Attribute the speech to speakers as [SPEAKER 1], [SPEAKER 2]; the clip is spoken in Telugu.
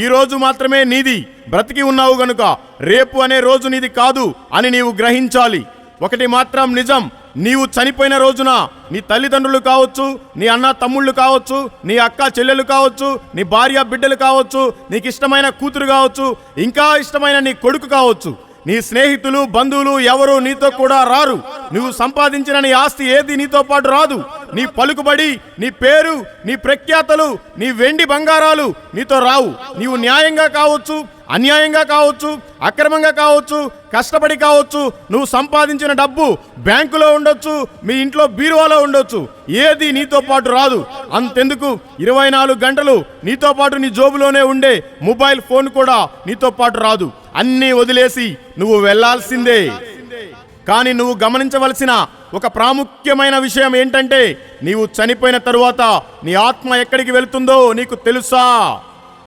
[SPEAKER 1] ఈ రోజు మాత్రమే నీది. బ్రతికి ఉన్నావు గనుక రేపు అనే రోజు నీది కాదు అని నీవు గ్రహించాలి. ఒకటి మాత్రం నిజం, నీవు చనిపోయిన రోజున నీ తల్లిదండ్రులు కావచ్చు, నీ అన్న తమ్ముళ్ళు కావచ్చు, నీ అక్క చెల్లెలు కావచ్చు, నీ భార్య బిడ్డలు కావచ్చు, నీకు ఇష్టమైన కూతురు కావచ్చు, ఇంకా ఇష్టమైన నీ కొడుకు కావచ్చు, నీ స్నేహితులు బంధువులు ఎవరు నీతో కూడా రారు. నువ్వు సంపాదించిన నీ ఆస్తి ఏది నీతో పాటు రాదు. నీ పలుకుబడి, నీ పేరు, నీ ప్రఖ్యాతలు, నీ వెండి బంగారాలు నీతో రావు. నీవు న్యాయంగా కావచ్చు, అన్యాయంగా కావచ్చు, అక్రమంగా కావచ్చు, కష్టపడి కావచ్చు, నువ్వు సంపాదించిన డబ్బు బ్యాంకులో ఉండొచ్చు, మీ ఇంట్లో బీరువాలో ఉండొచ్చు, ఏది నీతో పాటు రాదు. అంతెందుకు 24 గంటలు నీతో పాటు నీ జోబులోనే ఉండే మొబైల్ ఫోన్ కూడా నీతో పాటు రాదు. అన్నీ వదిలేసి నువ్వు వెళ్లాల్సిందే. కానీ నువ్వు గమనించవలసిన ఒక ప్రాముఖ్యమైన విషయం ఏంటంటే, నీవు చనిపోయిన తరువాత నీ ఆత్మ ఎక్కడికి వెళ్తుందో నీకు తెలుసా?